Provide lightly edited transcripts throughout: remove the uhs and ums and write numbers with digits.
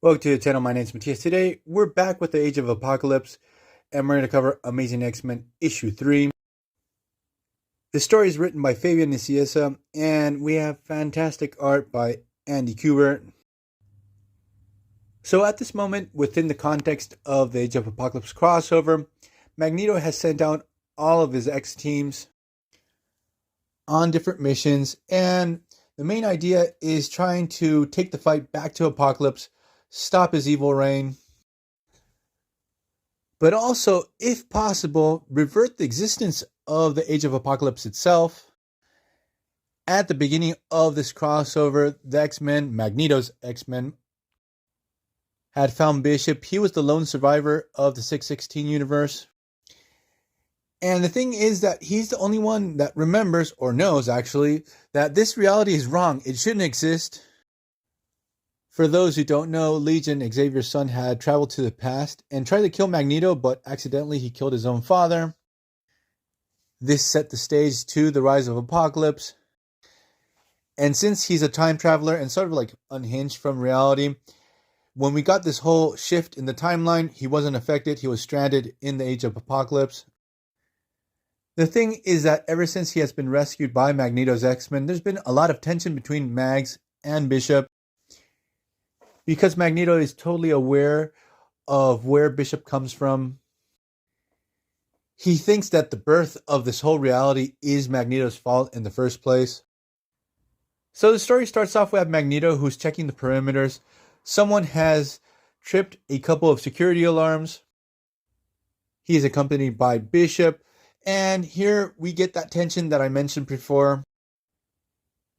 Welcome to the channel. My name is Matthias. Today, we're back with the Age of Apocalypse, and we're going to cover Amazing X-Men issue 3. The story is written by Fabian Nicieza, and we have fantastic art by Andy Kubert. So at this moment, within the context of the Age of Apocalypse crossover, Magneto has sent out all of his X-teams on different missions, and the main idea is trying to take the fight back to Apocalypse, stop his evil reign, but also, if possible, revert the existence of the Age of Apocalypse itself. At the beginning of this crossover, the X-Men, Magneto's X-Men, had found Bishop. He was the lone survivor of the 616 universe. And the thing is that he's the only one that remembers, or knows actually, that this reality is wrong. It shouldn't exist. For those who don't know, Legion, Xavier's son, had traveled to the past and tried to kill Magneto, but accidentally he killed his own father. This set the stage to the rise of Apocalypse. And since he's a time traveler and sort of like unhinged from reality, when we got this whole shift in the timeline, he wasn't affected. He was stranded in the Age of Apocalypse. The thing is that ever since he has been rescued by Magneto's X-Men, there's been a lot of tension between Mags and Bishop, because Magneto is totally aware of where Bishop comes from. He thinks that the birth of this whole reality is Magneto's fault in the first place. So the story starts off with Magneto, who's checking the perimeters. Someone has tripped a couple of security alarms. He is accompanied by Bishop. And here we get that tension that I mentioned before.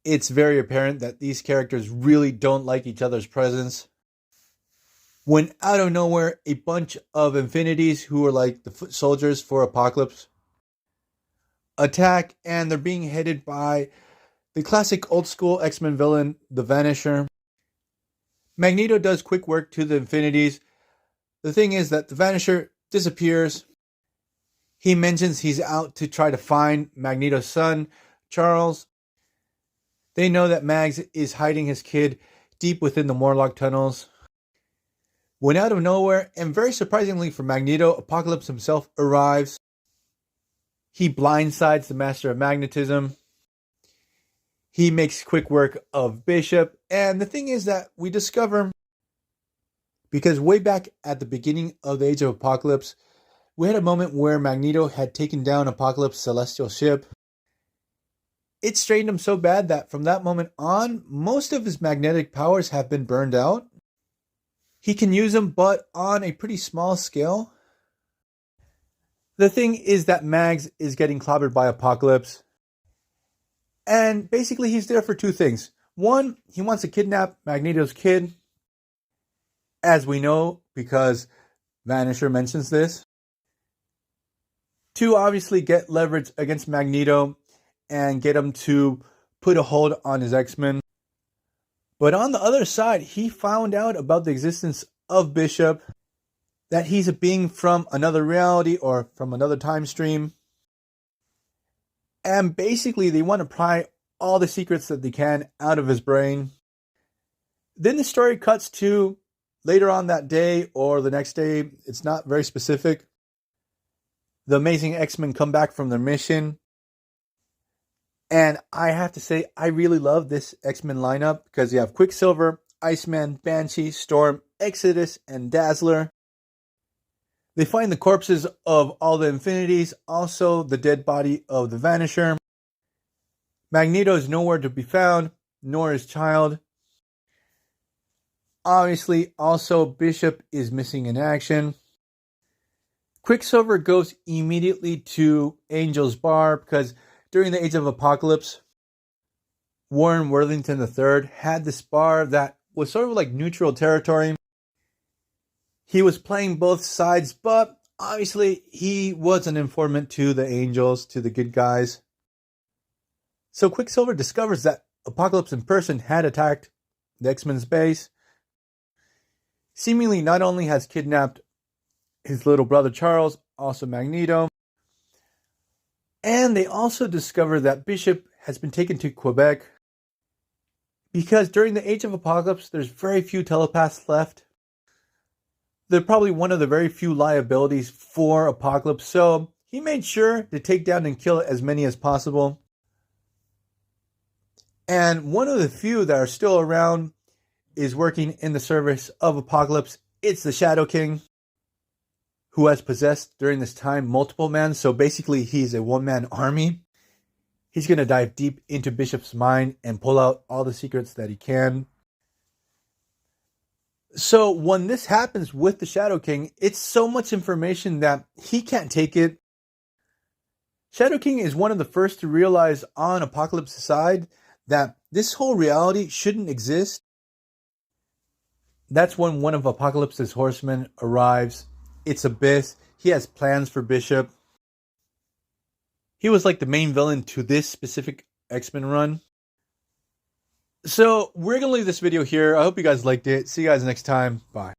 It's very apparent that these characters really don't like each other's presence. When out of nowhere, a bunch of Infinities, who are like the foot soldiers for Apocalypse, attack, and they're being headed by the classic old school X-Men villain, the Vanisher. Magneto does quick work to the Infinities. The thing is that the Vanisher disappears. He mentions he's out to try to find Magneto's son, Charles. They know that Mags is hiding his kid deep within the Morlock tunnels. When out of nowhere, and very surprisingly for Magneto, Apocalypse himself arrives. He blindsides the Master of Magnetism. He makes quick work of Bishop. And the thing is that we discover, because way back at the beginning of the Age of Apocalypse, we had a moment where Magneto had taken down Apocalypse's celestial ship. It strained him so bad that from that moment on, most of his magnetic powers have been burned out. He can use them, but on a pretty small scale. The thing is that Mags is getting clobbered by Apocalypse. And basically he's there for two things. One, he wants to kidnap Magneto's kid, as we know, because Vanisher mentions this. Two, obviously get leverage against Magneto and get him to put a hold on his X-Men. But on the other side, he found out about the existence of Bishop, that he's a being from another reality or from another time stream. And basically, they want to pry all the secrets that they can out of his brain. Then the story cuts to later on that day or the next day. It's not very specific. The Amazing X-Men come back from their mission. And I have to say, I really love this X-Men lineup because you have Quicksilver, Iceman, Banshee, Storm, Exodus, and Dazzler. They find the corpses of all the Infinities, also the dead body of the Vanisher. Magneto is nowhere to be found, nor his child. Obviously, also Bishop is missing in action. Quicksilver goes immediately to Angel's Bar because during the Age of Apocalypse, Warren Worthington III had this bar that was sort of like neutral territory. He was playing both sides, but obviously he was an informant to the Angels, to the good guys. So Quicksilver discovers that Apocalypse in person had attacked the X-Men's base. Seemingly not only has kidnapped his little brother Charles, also Magneto. And they also discover that Bishop has been taken to Quebec because during the Age of Apocalypse, there's very few telepaths left. They're probably one of the very few liabilities for Apocalypse, so he made sure to take down and kill as many as possible. And one of the few that are still around is working in the service of Apocalypse. It's the Shadow King, who has possessed during this time multiple men. So basically, he's a one-man army. He's going to dive deep into Bishop's mind and pull out all the secrets that he can. So when this happens with the Shadow King, it's so much information that he can't take it. Shadow King is one of the first to realize on Apocalypse's side that this whole reality shouldn't exist. That's when one of Apocalypse's horsemen arrives. It's Abyss. He has plans for Bishop. He was like the main villain to this specific X-Men run. So we're going to leave this video here. I hope you guys liked it. See you guys next time. Bye.